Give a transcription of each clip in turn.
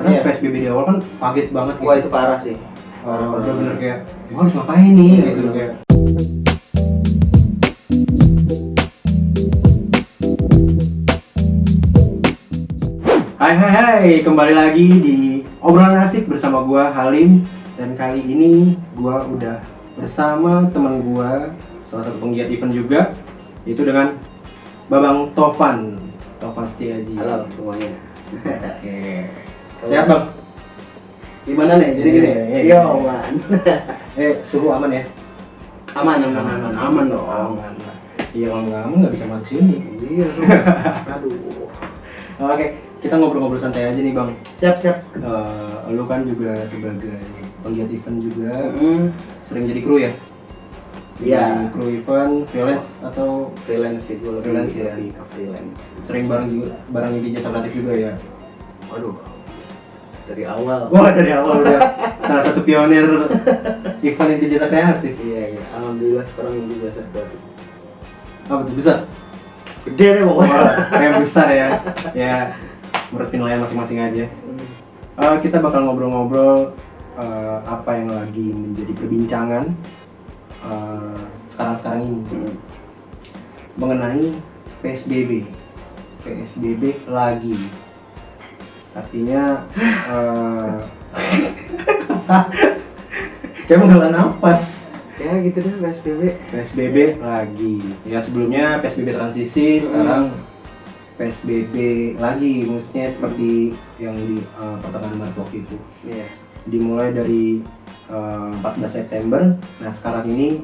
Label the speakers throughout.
Speaker 1: Karena PSBB di awal kan kaget banget gitu.
Speaker 2: Wah itu parah sih.
Speaker 1: Bener-bener kayak gua harus ngapain nih gitu kayak. Hai, kembali lagi di obrolan asik bersama gua Halim, dan kali ini gua udah bersama teman gua, salah satu penggiat event juga, yaitu dengan Babang Tovan Setiaji.
Speaker 2: Halo semuanya.
Speaker 1: Oke. Sehat Bang?
Speaker 2: Gimana nih? Jadi gini.
Speaker 1: Iya.
Speaker 2: Yo man.
Speaker 1: Suhu aman ya?
Speaker 2: Aman dong.
Speaker 1: Aman lah. Iya, kalau nggak bisa masuk sini.
Speaker 2: Iya. Aduh.
Speaker 1: Oke, kita ngobrol-ngobrol santai aja nih Bang.
Speaker 2: Siap.
Speaker 1: Lu kan juga sebagai penggiat event juga, sering jadi kru ya?
Speaker 2: Iya.
Speaker 1: Kru event, freelance atau
Speaker 2: Freelance sih gue
Speaker 1: freelance ya?
Speaker 2: lebih ke freelance.
Speaker 1: Sering bareng di jasa kreatif juga ya?
Speaker 2: Waduh. Dari awal.
Speaker 1: Wah, dari awal udah salah satu pionir event inti jasa kreatif.
Speaker 2: Iya. Alhamdulillah sekarang ini biasa kreatif.
Speaker 1: Apa tuh, besar?
Speaker 2: Gede deh pokoknya.
Speaker 1: Kayak besar ya. Ya, menurut penilaian masing-masing aja. Kita bakal ngobrol-ngobrol apa yang lagi menjadi perbincangan sekarang ini mengenai PSBB lagi. Artinya kayak menghela nafas.
Speaker 2: Ya gitu deh
Speaker 1: PSBB lagi. Ya sebelumnya PSBB transisi, sekarang PSBB lagi. Maksudnya seperti yang di pertengahan Maret waktu itu.
Speaker 2: Iya.
Speaker 1: Dimulai dari 14 September. Nah sekarang ini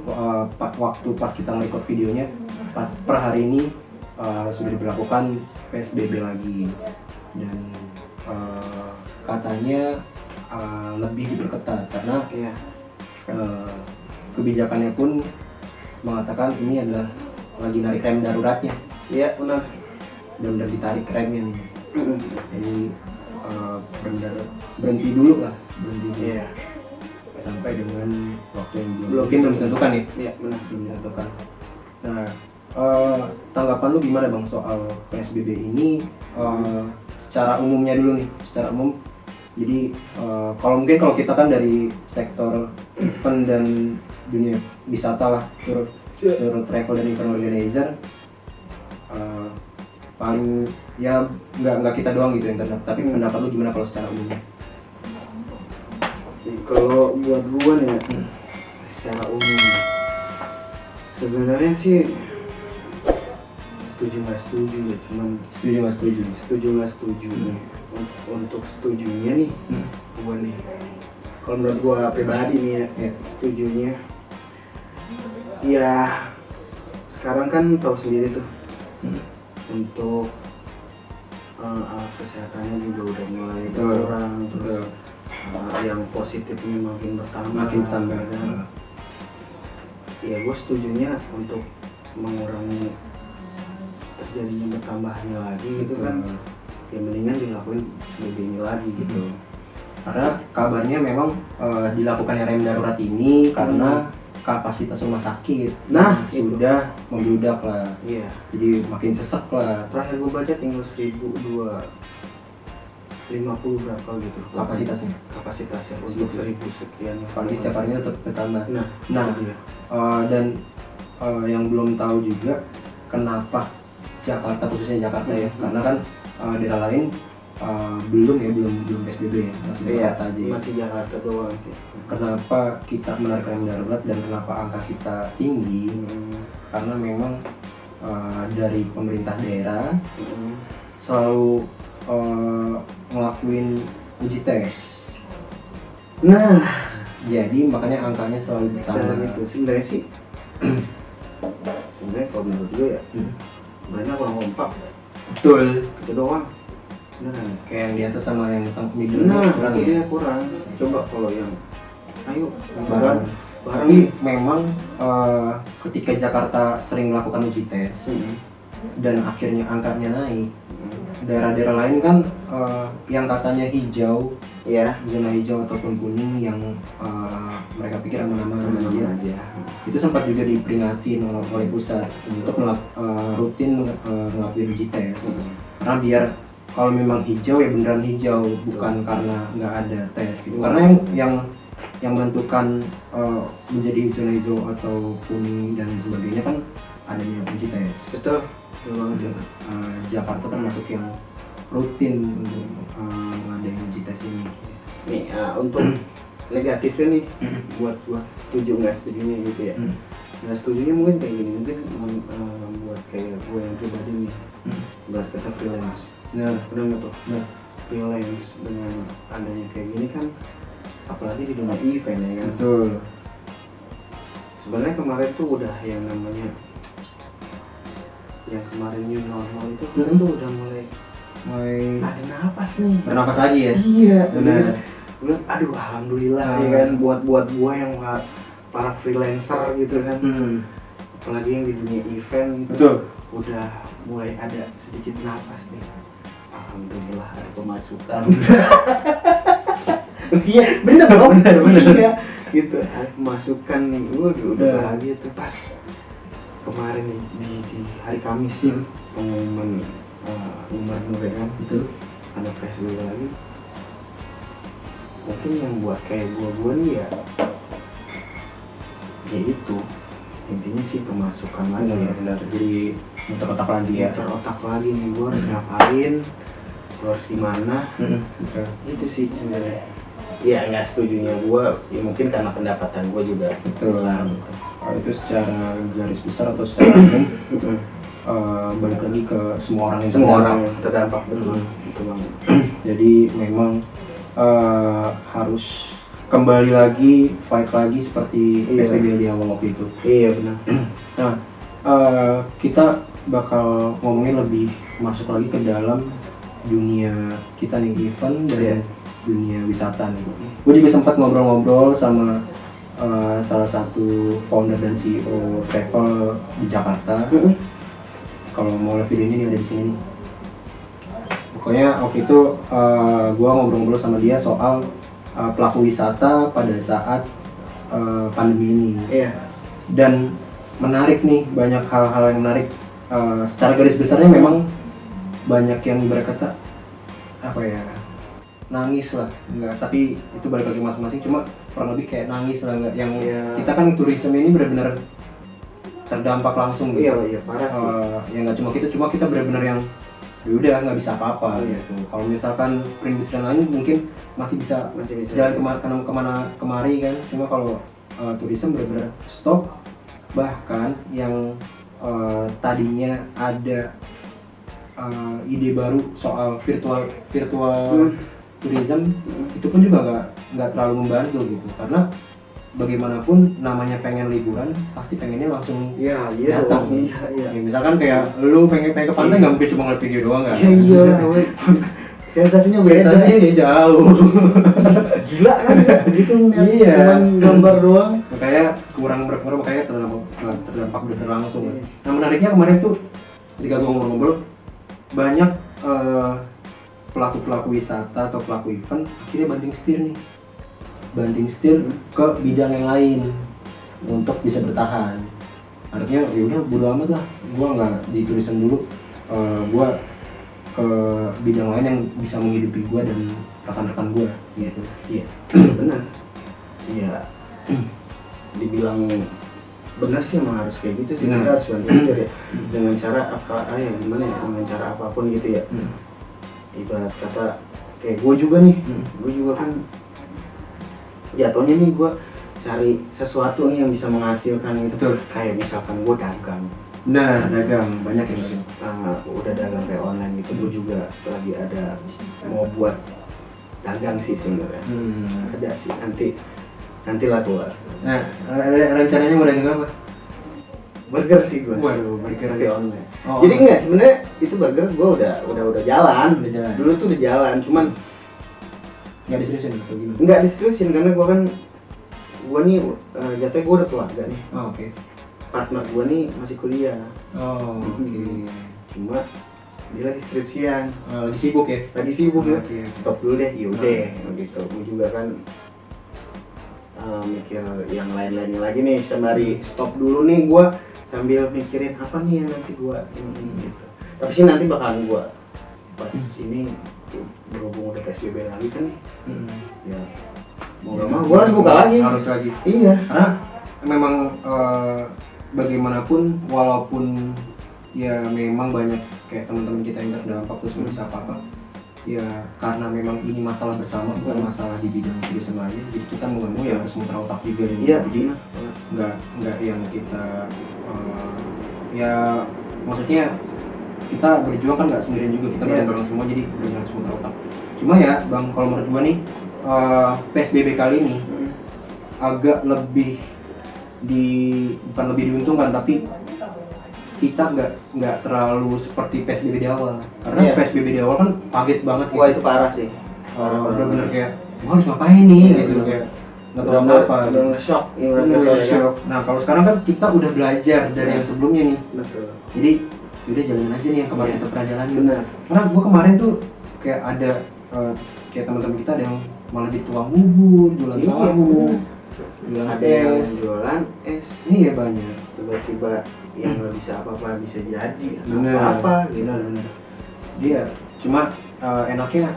Speaker 1: waktu pas kita nge-record videonya, per hari ini sudah diberlakukan PSBB lagi, dan katanya lebih diperketat karena kebijakannya pun mengatakan ini adalah lagi narik rem daruratnya.
Speaker 2: Iya benar.
Speaker 1: Benar-benar ditarik remnya nih. Jadi berhenti dulu.
Speaker 2: Iya.
Speaker 1: Sampai dengan waktu yang belum ditentukan ya.
Speaker 2: Iya benar.
Speaker 1: Belum ditentukan. Nah, tanggapan lu gimana Bang soal PSBB ini? Secara umumnya dulu nih, secara umum. Jadi kalau kita kan dari sektor event dan dunia wisata lah, tour travel dan event organizer, paling ya nggak kita doang gitu yang terdampak. Tapi pendapat lu gimana kalau secara umumnya?
Speaker 2: Kalau buat gua nih secara umum sebenarnya sih setuju nggak setuju ya, cuman setuju nggak setuju nih. Untuk setujunya nih gua nih, kalau menurut gua pribadi nih ya, setujunya ya sekarang kan tahu sendiri tuh untuk alat kesehatannya juga udah mulai berkurang, terus yang positifnya makin bertambah kan? Ya gue setujunya untuk mengurangi terjadinya bertambahnya lagi gitu kan, ya mendingan dilakuin selebihnya lagi gitu.
Speaker 1: Karena kabarnya memang dilakukannya rem darurat ini karena kapasitas rumah sakit sudah membludak lah.
Speaker 2: Iya.
Speaker 1: Jadi makin sesek lah.
Speaker 2: Terakhir gue baca tinggal 1.250 berapa gitu kapasitasnya untuk 1.000 sekian.
Speaker 1: Apalagi setiap harinya tetap bertambah. Nah
Speaker 2: iya.
Speaker 1: Dan yang belum tahu juga kenapa Jakarta, khususnya Jakarta ya, karena kan daerah lain belum PSBB ya, masih Jakarta aja ya.
Speaker 2: Masih Jakarta doang sih.
Speaker 1: Kenapa kita menarik rem darurat dan kenapa angka kita tinggi? Karena memang dari pemerintah daerah selalu ngelakuin uji tes.
Speaker 2: Nah,
Speaker 1: jadi makanya angkanya selalu bertambah.
Speaker 2: gitu. Sebenarnya sih, kalau menurut gue ya, sebenarnya kurang kompak.
Speaker 1: Betul.
Speaker 2: Itu doang. Beneran.
Speaker 1: Kayak yang di atas sama yang middle kurang ya.
Speaker 2: Dia kurang. Coba kalau yang, ayo bareng.
Speaker 1: Tapi memang ketika Jakarta sering melakukan uji tes dan akhirnya angkanya naik, daerah-daerah lain kan yang katanya hijau, zona hijau ataupun kuning yang mereka pikir aman-aman aja, itu sempat juga diperingatin oleh pusat untuk rutin ngelakuin uji tes, karena biar kalau memang hijau ya beneran hijau, bukan karena nggak ada tes gitu. Karena yang menentukan menjadi hijau atau kuning dan sebagainya kan adanya uji tes.
Speaker 2: Betul. Memang
Speaker 1: Jakarta termasuk yang rutin untuk ngadain uji tes ini.
Speaker 2: Nih untuk negatifnya nih, buat setuju nggak setujunya gitu ya. Nggak setujunya mungkin kayak gini, mungkin buat kayak gue yang pribadi nih, buat kata freelance.
Speaker 1: Nah,
Speaker 2: Benar nggak tuh?
Speaker 1: nah,
Speaker 2: Freelance dengan adanya kayak gini kan, apalagi di dunia event ya kan.
Speaker 1: betul.
Speaker 2: Sebenarnya kemarin tuh udah yang namanya, yang kemarin new normal itu kan tuh udah mulai ada napas nih.
Speaker 1: Bernafas lagi ya.
Speaker 2: Iya,
Speaker 1: Benar.
Speaker 2: bilang aduh alhamdulillah ya kan, buat gua yang para freelancer gitu kan, apalagi yang di dunia event gitu.
Speaker 1: Betul.
Speaker 2: Udah mulai ada sedikit napas nih, alhamdulillah ada pemasukan. Iya bener dong, bener. Iya gitu, ada pemasukan nih. Udah bahagia tuh pas kemarin nih di hari Kamis sih pengumuman gubernur ya kan.
Speaker 1: Betul.
Speaker 2: Ada PSBB lagi. Mungkin yang buat kayak gua nih ya itu intinya sih pemasukan lagi ya.
Speaker 1: Benar. Jadi muter otak lagi ya.
Speaker 2: Muter otak lagi nih, gua harus ngapain, gua harus gimana.
Speaker 1: Betul.
Speaker 2: Itu sih sebenarnya. Ya nggak setujunya gua, ya mungkin karena pendapatan gua juga.
Speaker 1: Betul lah. Kalau itu secara garis besar atau secara umum balik lagi ke semua orang yang
Speaker 2: terdampak betul. Itu banget.
Speaker 1: Jadi memang harus kembali lagi, fight lagi seperti PSBB di awal waktu itu.
Speaker 2: Iya benar.
Speaker 1: Nah, kita bakal ngomongin lebih masuk lagi ke dalam dunia kita nih, event dan dunia wisata nih. Gue juga sempat ngobrol-ngobrol sama salah satu founder dan CEO travel di Jakarta. Kalau mau lihat videonya nih ada di sini nih. Pokoknya waktu itu gue ngobrol-ngobrol sama dia soal pelaku wisata pada saat pandemi ini.
Speaker 2: Iya.
Speaker 1: Dan menarik nih, banyak hal-hal yang menarik. Secara garis besarnya memang banyak yang berkata apa ya, nangis lah, enggak, tapi itu balik lagi masing-masing, cuma kurang lebih kayak nangis lah, enggak yang kita kan turisme ini benar-benar terdampak langsung gitu.
Speaker 2: Iya parah sih.
Speaker 1: Ya nggak cuma kita benar-benar yang ya udah nggak bisa apa-apa gitu. Kalau misalkan perindustrian lain mungkin masih bisa jalan kemana kemari kan, cuma kalau turisme benar-benar stop. Bahkan yang tadinya ada ide baru soal virtual tourism itu pun juga nggak terlalu membantu gitu, karena bagaimanapun namanya pengen liburan pasti pengennya langsung datang.
Speaker 2: Iya.
Speaker 1: Ya, misalkan kayak lu pengen ke pantai nggak mungkin cuma ngeliat video doang kan?
Speaker 2: Iya lah. Sensasinya beda.
Speaker 1: Sensasinya jauh.
Speaker 2: Gila kan ya begitu
Speaker 1: Iya.
Speaker 2: cuman gambar doang.
Speaker 1: Makanya kurang berpengaruh, makanya terdampak bener langsung. Nah menariknya kemarin tuh jika gue ngobrol banyak pelaku wisata atau pelaku event akhirnya banting setir ke bidang yang lain untuk bisa bertahan. Artinya ya udah bodo amat lah, gua nggak di turisme dulu, gua ke bidang lain yang bisa menghidupi gua dan rekan-rekan gua gitu.
Speaker 2: Iya benar. Iya. Dibilang benar sih emang harus kayak gitu sih. Kita harus banting setir ya dengan cara gimana ya, dengan cara apapun gitu ya. Ibarat kata kayak gue juga nih, gue juga kan jatuhnya nih gue cari sesuatu nih yang bisa menghasilkan gitu.
Speaker 1: Betul.
Speaker 2: Kayak misalkan gue dagang.
Speaker 1: Nah, dagang banyak yang dagang.
Speaker 2: Udah dagang kayak online gitu. Gue juga lagi ada mau buat dagang sih sebenarnya. Ada sih nantilah keluar.
Speaker 1: Nah, rencananya mau dagang apa?
Speaker 2: Burger sih gue.
Speaker 1: Waduh, burger
Speaker 2: kayak online.
Speaker 1: Oh.
Speaker 2: Jadi enggak, sebenarnya itu burger gue udah jalan. Dulu tuh udah jalan, cuman
Speaker 1: nggak diseriusin atau gimana?
Speaker 2: Nggak diseriusin karena gue nih jatuhnya gue udah keluarga nih.
Speaker 1: Oh, oke.
Speaker 2: Partner gue nih masih kuliah.
Speaker 1: Oh, oke.
Speaker 2: Cuma dia lagi skripsian.
Speaker 1: Lagi sibuk ya?
Speaker 2: Lagi sibuk ya.
Speaker 1: Okay.
Speaker 2: Stop dulu deh, yaudah gitu. Gue juga kan mikir yang lain-lainnya lagi nih, sembari stop dulu nih gue sambil mikirin apa nih yang nanti gue gitu. Tapi sih nanti bakalan gue pas ini berhubung udah PSBB lagi kan nih, ya mau nggak mau gue harus buka lagi.
Speaker 1: Harus lagi.
Speaker 2: Iya.
Speaker 1: Karena memang bagaimanapun walaupun ya memang banyak kayak teman-teman kita yang terdampak terus nggak bisa apa-apa. Ya karena memang ini masalah bersama bukan masalah di bidang turisme aja. Jadi kita mau nggak mau ya harus muter otak juga nih.
Speaker 2: Iya.
Speaker 1: Jadi nggak yang kita ya maksudnya kita berjuang kan nggak sendirian juga, kita bareng-bareng semua, jadi benar harus muter otak. Cuma ya Bang, kalau menurut gua nih PSBB kali ini agak lebih bukan lebih diuntungkan, tapi kita nggak terlalu seperti PSBB di awal. Karena PSBB di awal kan kaget banget gitu.
Speaker 2: Wah itu parah sih.
Speaker 1: Bener-bener kayak gua harus ngapain nih gitu, kayak nggak tahu apa.
Speaker 2: Bener shock.
Speaker 1: Shock. Nah kalau sekarang kan kita udah belajar dari yang sebelumnya nih.
Speaker 2: Betul.
Speaker 1: Jadi udah jalanin aja nih yang kemarin kita pernah jalanin.
Speaker 2: Benar.
Speaker 1: Karena gua kemarin tuh kayak ada kayak teman-teman kita ada yang malah jadi tukang bubur, jualan tahu, jualan
Speaker 2: ada yang
Speaker 1: es.
Speaker 2: jualan es.
Speaker 1: Iya banyak.
Speaker 2: Tiba-tiba yang nggak bisa apa-apa bisa jadi
Speaker 1: Bener.
Speaker 2: apa gitu.
Speaker 1: Bener. Dia cuma enaknya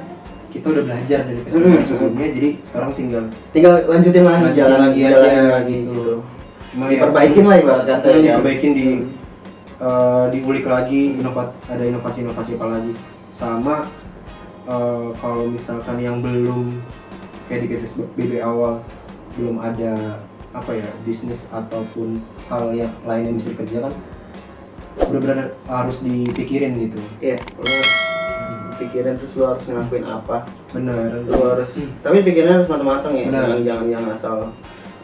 Speaker 1: kita udah belajar dari PSBB sebelumnya, jadi sekarang tinggal
Speaker 2: lanjutin lagi jalan
Speaker 1: lagi aja gitu. Cuma ya
Speaker 2: Perbaikin lah ibarat kata ya.
Speaker 1: diperbaikin diulik lagi, ada inovasi-inovasi apa lagi. Sama kalau misalkan yang belum kayak di PSBB awal belum ada apa ya bisnis ataupun hal yang lain yang bisa dikerjakan, benar-benar harus dipikirin gitu.
Speaker 2: Iya, lo harus pikirin terus lo harus ngelakuin apa.
Speaker 1: Bener.
Speaker 2: Lo harus tapi pikirannya harus matang-matang ya.
Speaker 1: Bener.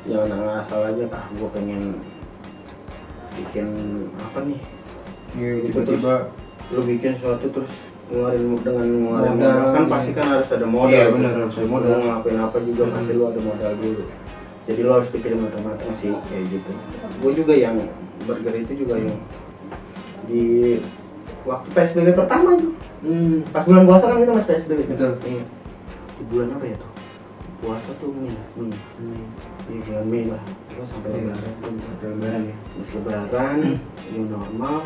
Speaker 2: Jangan asal aja gue pengen bikin apa nih.
Speaker 1: Ya,
Speaker 2: Gitu,
Speaker 1: tiba-tiba
Speaker 2: lo bikin sesuatu terus ngeluarin modal kan pasti kan harus ada modal.
Speaker 1: Iya benar, harus ada modal.
Speaker 2: Lo ngelakuin apa juga pasti lo ada modal dulu. Jadi lo harus pikirin matang-matang sih kayak gitu. Gue juga yang burger itu juga yang di waktu PSBB pertama itu. Pas bulan puasa kan kita masih PSBB.
Speaker 1: Betul.
Speaker 2: Iya. Di bulan apa ya tuh? Puasa tuh Mei. Iya bulan Mei lah. Kita sampai
Speaker 1: Lebaran ya.
Speaker 2: Terus lebaran, new normal.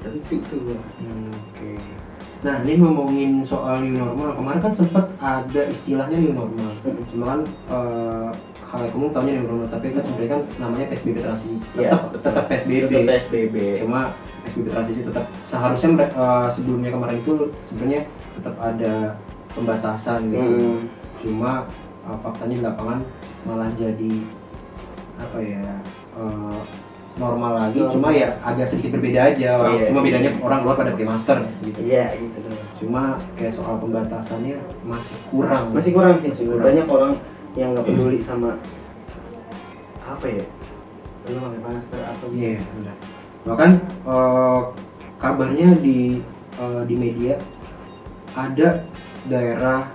Speaker 2: Berhenti tuh gua.
Speaker 1: Oke. Nah, ini ngomongin soal new normal, kemarin kan sempat ada istilahnya new normal. Cuma kan hal yang umum tahunya new normal, tapi kan sebenarnya kan namanya PSBB transisi. Tetap PSBB.
Speaker 2: Tetap PSBB.
Speaker 1: Cuma PSBB transisi tetap seharusnya sebelumnya kemarin itu sebenarnya tetap ada pembatasan gitu. Cuma faktanya di lapangan malah jadi apa ya? Normal lagi, cuma ya agak sedikit berbeda aja. Cuma bedanya orang luar pada pakai masker gitu.
Speaker 2: Iya gitu dong.
Speaker 1: Cuma kayak soal pembatasannya masih kurang
Speaker 2: sih. Banyak orang yang nggak peduli sama apa ya, lu pakai masker atau
Speaker 1: iya benar. Bahkan kabarnya di media ada daerah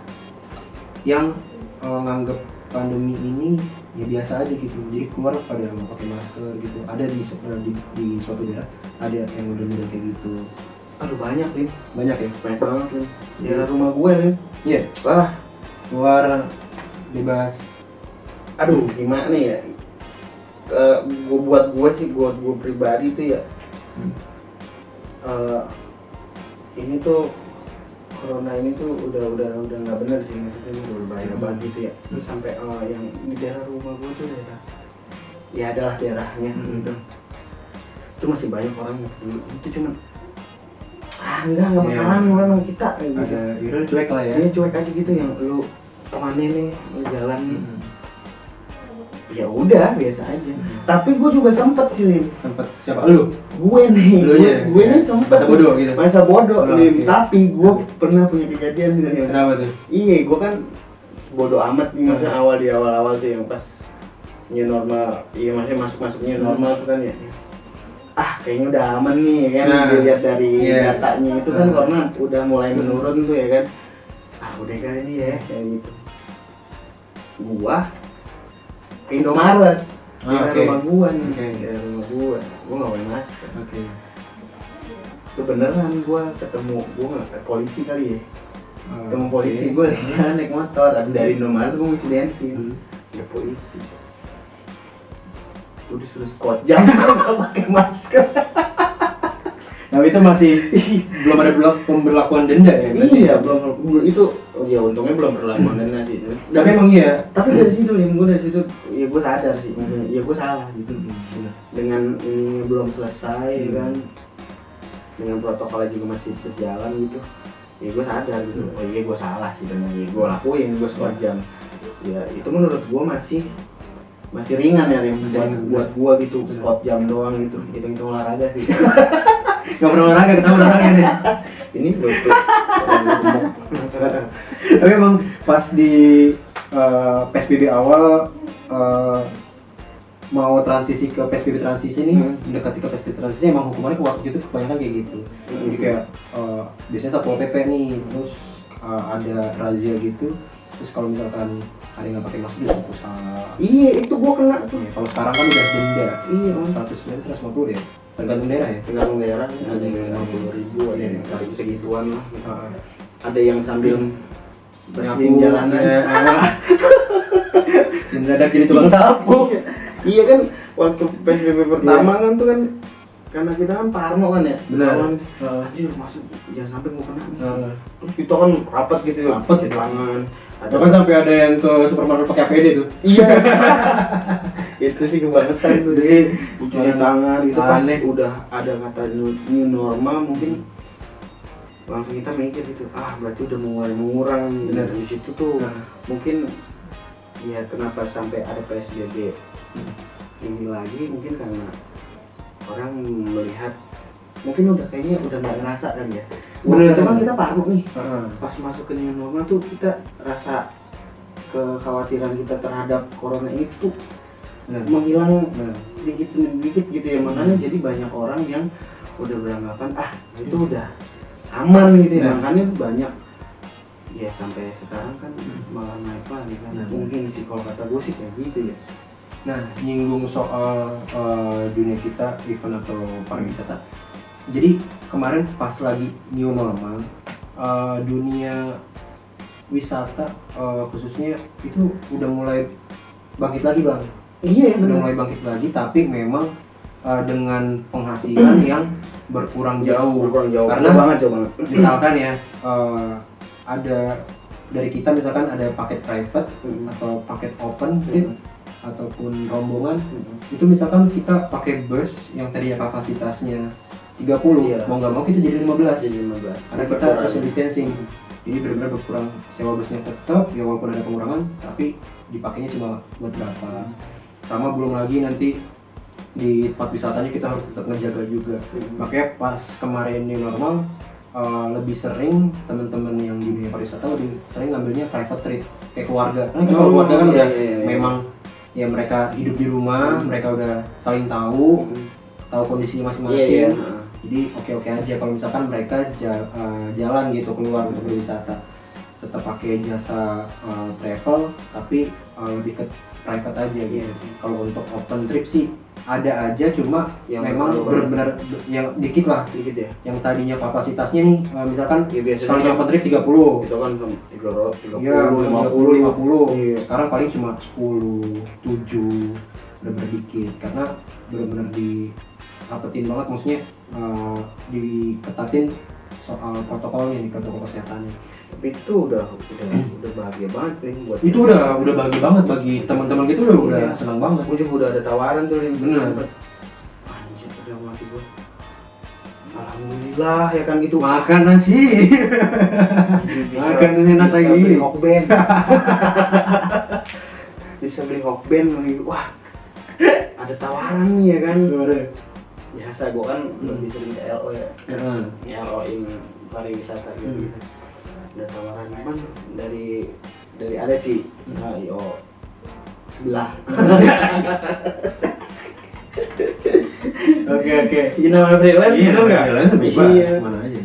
Speaker 1: yang nganggep pandemi ini ya biasa aja gitu, jadi keluar pada nggak pakai masker gitu. Ada di suatu daerah ada yang udah kayak gitu.
Speaker 2: Aduh banyak nih.
Speaker 1: Banyak ya?
Speaker 2: Banyak banget nih. Daerah rumah gue nih.
Speaker 1: Iya.
Speaker 2: Wah,
Speaker 1: Keluar bebas.
Speaker 2: aduh gimana ya? Buat gue pribadi tuh ya. Ini tuh corona ini tuh udah nggak benar sih, maksudnya udah berbahaya banget gitu ya. Terus sampai yang di daerah rumah gue tuh daerah ya adalah daerahnya gitu. Itu masih banyak orang yang dulu itu cuman enggak bakalan memang kita gitu.
Speaker 1: Ada viral cuek lah ya.
Speaker 2: Ini cuek aja gitu, yang lu kemana nih lu jalan ya udah biasa aja. Tapi gue juga sempet sih Lim.
Speaker 1: Sempet siapa lu?
Speaker 2: Gue nih, gue nih sempet
Speaker 1: masa bodoh gitu.
Speaker 2: Masa bodoh Lim,
Speaker 1: Okay.
Speaker 2: tapi gue pernah punya kejadian gitu yang
Speaker 1: Kenapa tuh?
Speaker 2: iya, gue kan bodoh amat nih maksudnya di awal tuh yang pas new normal, iya maksudnya masuknya normal tuh kan ya. Kayaknya udah aman nih kan, dilihat dari datanya itu kan karena udah mulai menurun tuh ya kan. Udah kali ini ya kayak gitu. Gua ke Indomaret, rumah gua nih, rumah gua nggak pakai masker. Itu beneran gua ketemu, gua nggak polisi kali ya. Ketemu polisi, gua lagi jalan naik motor, dari Indomaret gua ngisi bensin, ada polisi. Gua disuruh squat jam nggak pakai masker.
Speaker 1: Nah itu masih belum ada pemberlakuan denda ya?
Speaker 2: Iya, belum itu. Oh ya untungnya belum berlakuan denda sih.
Speaker 1: Tapi emang iya.
Speaker 2: Tapi dari situ gue dari situ ya gue sadar sih, maksudnya ya gue salah gitu. Dengan ini belum selesai kan, dengan protokolnya juga masih berjalan gitu. Ya gue sadar gitu. Oh iya gue salah sih dengan ya gue lakuin gue sekian jam. Ya itu menurut gue masih ringan ya Rim, buat gua gitu, squat jam doang gitu, hitung olahraga sih.
Speaker 1: Gak pernah olahraga, kita olahraga nih.
Speaker 2: Ini lutut.
Speaker 1: Tapi emang pas di PSBB awal mau transisi ke PSBB transisi nih, mendekati ke PSBB transisi emang hukumannya waktu itu kebanyakan kayak gitu. Jadi kayak biasanya Satpol PP nih, terus ada razia gitu. Terus kalau misalkan ada yang nggak pakai masker bisa pusat.
Speaker 2: Iya, itu gua kena tuh.
Speaker 1: Ya, kalau sekarang kan udah denda.
Speaker 2: Iya,
Speaker 1: 150 ya. Tergantung daerah ya.
Speaker 2: Tergantung daerah, ada yang 50.000, ada yang segituan lah. Ada yang sambil bersihin jalanan.
Speaker 1: Mendadak jadi tukang sapu.
Speaker 2: Iya kan, waktu PSBB pertama kan tuh kan karena kita kan parno kan ya.
Speaker 1: Benar.
Speaker 2: Anjir masuk jangan sampai gua kena nih. Terus kita kan rapat gitu ya.
Speaker 1: Rapat
Speaker 2: di tangan.
Speaker 1: Ada kan sampai ada yang ke supermarket pakai APD tuh.
Speaker 2: Iya. Itu sih kebangetan tuh.
Speaker 1: Itu sih
Speaker 2: Cuci tangan gitu pas
Speaker 1: aneh.
Speaker 2: udah ada kata new normal mungkin langsung kita mikir gitu, berarti udah mulai mengurang.
Speaker 1: Bener.
Speaker 2: Di situ tuh mungkin ya kenapa sampai ada PSBB ini lagi mungkin karena orang melihat mungkin udah kayaknya udah nggak ngerasa kan ya.
Speaker 1: Bener.
Speaker 2: Itu kan kita parno nih.
Speaker 1: Heeh.
Speaker 2: Pas masuk ke new normal tuh kita rasa kekhawatiran kita terhadap corona ini tuh menghilang dikit demi dikit gitu ya, makanya jadi banyak orang yang udah beranggapan itu udah aman gitu ya. Makanya banyak ya sampai sekarang kan malah naik lagi kan. Mungkin sih kalau kata gue sih kayak gitu ya.
Speaker 1: Nah, nyinggung soal dunia kita event atau pariwisata. Jadi kemarin pas lagi new normal, dunia wisata khususnya itu udah mulai bangkit lagi Bang.
Speaker 2: Iya,
Speaker 1: udah mulai bangkit lagi, tapi memang dengan penghasilan yang berkurang jauh. Karena
Speaker 2: jauh banget.
Speaker 1: Misalkan ya ada dari kita misalkan ada paket private atau paket open trip ataupun rombongan, itu misalkan kita pakai bus yang tadinya kapasitasnya 30, mau nggak mau kita jadi 15. Karena kita social distancing. Jadi benar-benar berkurang, sewa busnya tetap ya walaupun ada pengurangan, tapi dipakainya cuma buat berapa. Sama belum lagi nanti di tempat wisatanya kita harus tetap ngejaga juga. Makanya pas kemarin new normal lebih sering teman-teman yang di dunia pariwisata lebih sering ngambilnya private trip kayak keluarga. Karena kalau keluarga kan udah memang ya mereka hidup di rumah, mereka udah saling tahu kondisinya masing-masing. Jadi oke aja kalau misalkan mereka jalan gitu keluar untuk berwisata, tetap pakai jasa travel tapi lebih ke private aja gitu. Kalau untuk open trip sih ada aja, cuma yang memang benar-benar yang dikit lah.
Speaker 2: Dikit ya.
Speaker 1: Yang tadinya kapasitasnya nih misalkan
Speaker 2: kalau
Speaker 1: yang open trip 30.
Speaker 2: Itu kan 30,
Speaker 1: Ya, 50.
Speaker 2: Iya.
Speaker 1: Sekarang paling cuma 10, 7 benar-benar dikit karena benar-benar dirapetin banget, maksudnya diketatin soal protokolnya nih, protokol kesehatannya.
Speaker 2: Tapi itu udah bahagia banget nih buat
Speaker 1: itu udah bahagia banget bagi teman-teman gitu, udah senang banget.
Speaker 2: Gue juga udah ada tawaran tuh yang
Speaker 1: bener.
Speaker 2: Anjir, udah mati gue. Alhamdulillah ya kan gitu.
Speaker 1: Makan nasi. Makan enak lagi.
Speaker 2: Bisa beli hokben. Bisa beli hokben lagi. Wah. Ada tawaran nih ya kan. Biasa gue kan lebih sering ke LO ya. LO in pariwisata gitu. Ada tawaran cuman dari ada sih IO sebelah.
Speaker 1: Oke.
Speaker 2: Ini namanya freelance,
Speaker 1: iya,
Speaker 2: bener nggak?
Speaker 1: Freelance bebas, kemana aja.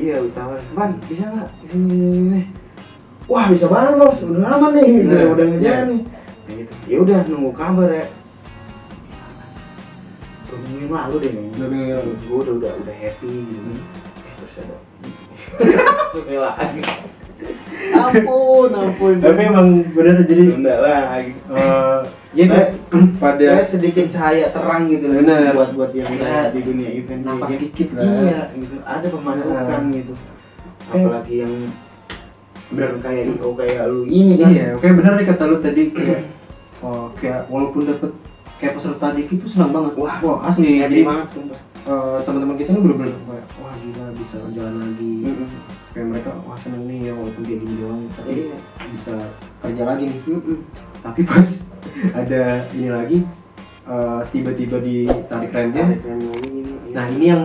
Speaker 2: Iya, tawaran, Ban, bisa nggak kesini? Wah, bisa banget bos, udah lama nih, udah ngejalan nih. Gitu. Ya udah nunggu kabar ya. 2 minggu lalu deh nih. Gue udah happy gitu. Terus ada. Relaan. Ampun.
Speaker 1: Tapi emang bener jadi
Speaker 2: Enggak lagi.
Speaker 1: gitu pada
Speaker 2: Ya sedikit cahaya terang gitu loh.
Speaker 1: Bener.
Speaker 2: Buat yang
Speaker 1: Ya,
Speaker 2: di dunia event
Speaker 1: nafas
Speaker 2: gitu.
Speaker 1: dikit lah.
Speaker 2: Iya, gitu. Ada pemasukan gitu. Apalagi yang bener kayak IO kayak lu ini kan.
Speaker 1: Iya, oke bener nih kata lu tadi kayak kayak walaupun dapet kayak peserta dikit tuh senang banget. Wah asli.
Speaker 2: Happy
Speaker 1: Jadi
Speaker 2: banget sumpah.
Speaker 1: teman-teman kita ini bener-bener kayak wah gila bisa jalan lagi.
Speaker 2: Mm-mm.
Speaker 1: Kayak mereka wah seneng nih ya walaupun kayak gini doang tapi
Speaker 2: Iya.
Speaker 1: bisa kerja lagi nih.
Speaker 2: Mm-mm.
Speaker 1: Tapi pas ada ini lagi tiba-tiba ditarik remnya.
Speaker 2: Tarik rem lagi gini.
Speaker 1: Nah ini yang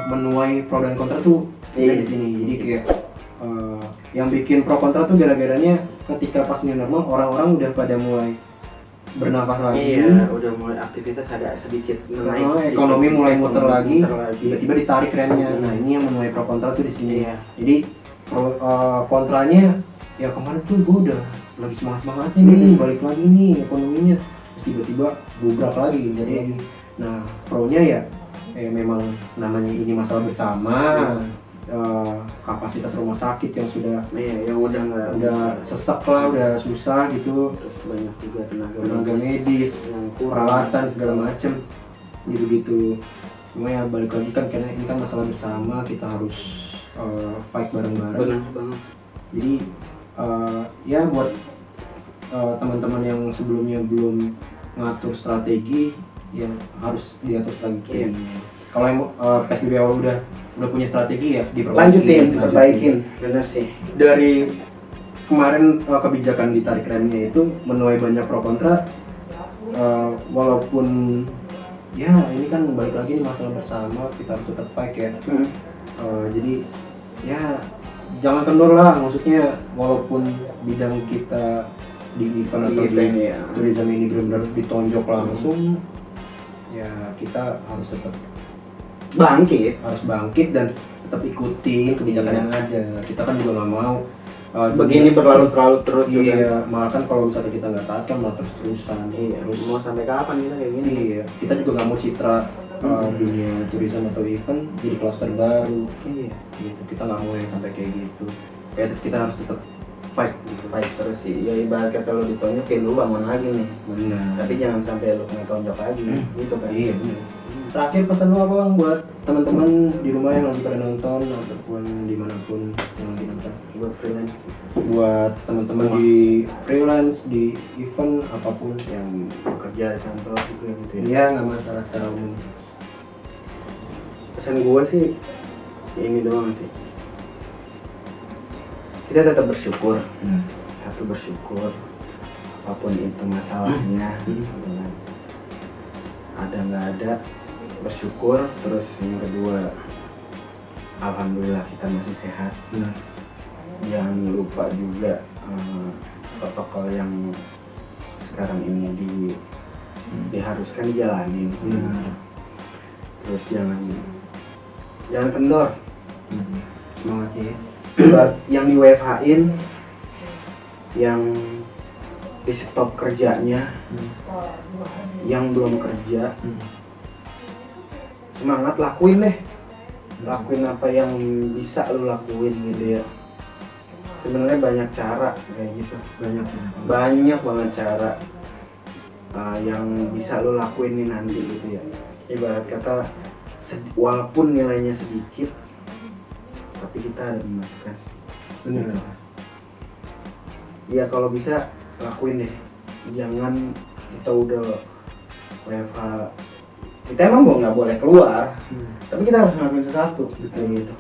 Speaker 1: menuai pro dan kontra tuh
Speaker 2: Iya.
Speaker 1: di sini. Jadi kayak yang bikin pro kontra tuh gara-garanya ketika pas new normal orang-orang udah pada mulai bernafas lagi.
Speaker 2: Iya, udah mulai aktivitas ada sedikit naik.
Speaker 1: Ekonomi mulai muter lagi,
Speaker 2: lagi.
Speaker 1: tiba-tiba ditarik remnya. Nah ini yang menuai pro kontra tuh di sini.
Speaker 2: Iya.
Speaker 1: Jadi kontranya ya kemarin tuh gue udah lagi semangat-semangatnya nih, balik lagi nih ekonominya, terus tiba-tiba gubrak lagi, jadi lagi. Nah pro-nya ya memang namanya ini masalah bersama, kapasitas rumah sakit yang sudah
Speaker 2: Iya, yang udah nggak
Speaker 1: sesak lah, udah susah gitu,
Speaker 2: terus banyak juga
Speaker 1: tenaga medis,
Speaker 2: yang kurang.
Speaker 1: peralatan segala macem, gitu-gitu. Cuma ya balik lagi kan karena ini kan masalah bersama, kita harus fight bareng-bareng.
Speaker 2: Benar banget.
Speaker 1: Jadi ya buat teman-teman yang sebelumnya belum ngatur strategi, ya harus diatur strategi.
Speaker 2: Iya.
Speaker 1: Kalau yang PSBB awal udah punya strategi ya
Speaker 2: Lanjutin, perbaikin, bener sih.
Speaker 1: Dari kemarin kebijakan ditarik remnya itu menuai banyak pro kontra, walaupun ya ini kan balik lagi nih masalah bersama, kita harus tetap fight ya. Jadi ya jangan kendor lah, maksudnya walaupun bidang kita di event atau di
Speaker 2: ya.
Speaker 1: tourism ini benar-benar ditonjok langsung, ya kita harus tetap bangkit dan tetap ikutin kebijakan yang ada. Kita kan juga nggak mau
Speaker 2: Begini berlarut-larut terus juga.
Speaker 1: iya, malah kan kalau misalnya kita nggak taat kan malah terus-terusan.
Speaker 2: Iya,
Speaker 1: Terus
Speaker 2: mau sampai kapan kita kayak gini?
Speaker 1: iya, kita juga nggak mau citra dunia tourism atau event jadi klaster baru.
Speaker 2: Iya.
Speaker 1: Gitu. Kita nggak mau yang sampai kayak gitu. Ya kita harus tetap fight gitu.
Speaker 2: Fight terus sih. Ya ibarat kata lo ditonjokin lu bangun lagi nih.
Speaker 1: Benar.
Speaker 2: Tapi jangan sampai lu kena tonjok lagi, gitu kan?
Speaker 1: Iya benar. Terakhir pesan lu apa bang buat teman-teman di rumah yang lagi pada nonton ataupun dimanapun yang lagi nonton?
Speaker 2: Buat freelance
Speaker 1: Buat teman-teman
Speaker 2: Semua.
Speaker 1: di freelance, di event apapun.
Speaker 2: yang bekerja di kantor juga gitu ya.
Speaker 1: Iya nggak masalah secara umum.
Speaker 2: Pesan gue sih ini doang sih. Kita tetap bersyukur. Satu bersyukur apapun itu masalahnya, gitu kan. Ada nggak ada bersyukur. Terus yang kedua, alhamdulillah kita masih sehat.
Speaker 1: Benar.
Speaker 2: Jangan lupa juga protokol yang sekarang ini diharuskan dijalanin.
Speaker 1: Benar.
Speaker 2: Terus jangan kendor.
Speaker 1: Semangat ya.
Speaker 2: Buat yang di WFH-in, yang di stop kerjanya, yang belum kerja, semangat lakuin deh. Lakuin apa yang bisa lu lakuin gitu ya. Sebenarnya banyak cara kayak gitu. Banyak banget cara yang bisa lu lakuin nih nanti gitu ya. Ibarat kata walaupun nilainya sedikit, tapi kita ada pemasukan sih.
Speaker 1: Benar.
Speaker 2: Gitu. Ya kalau bisa lakuin deh. Jangan kita udah WFH, kita emang nggak boleh keluar, tapi kita harus ngelakuin sesuatu.
Speaker 1: Betul.
Speaker 2: Gitu.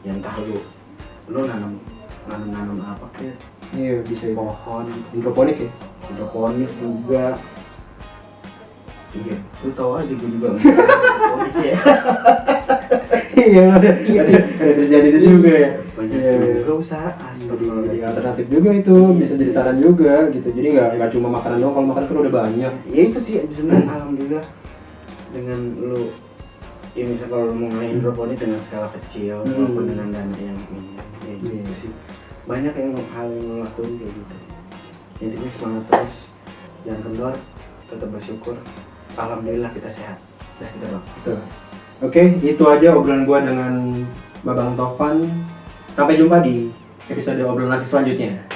Speaker 2: Ya entah lu nanam apa kayak
Speaker 1: Iya bisa.
Speaker 2: pohon,
Speaker 1: Hidroponik ya.
Speaker 2: hidroponik juga. Iya, lu tahu aja gue juga nggak hidroponik ya.
Speaker 1: Iya ada terjadi itu juga ya.
Speaker 2: Banyak
Speaker 1: Iya, iya.
Speaker 2: juga usaha.
Speaker 1: Jadi alternatif juga itu bisa jadi saran juga gitu. Jadi nggak cuma makanan doang. Kalau makan kan udah banyak.
Speaker 2: Ya itu sih sebenarnya alhamdulillah dengan lu ya misal kalau lu mau mulai hidroponik dengan skala kecil walaupun dengan dana yang minim ya gitu sih. Banyak hal yang lu lakuin kayak gitu. Intinya semangat terus, jangan kendor, tetap bersyukur. Alhamdulillah kita sehat. Terus kita bang.
Speaker 1: Betul. Oke, itu aja obrolan gua dengan Babang Tovan. Sampai jumpa di episode obrolan asik selanjutnya.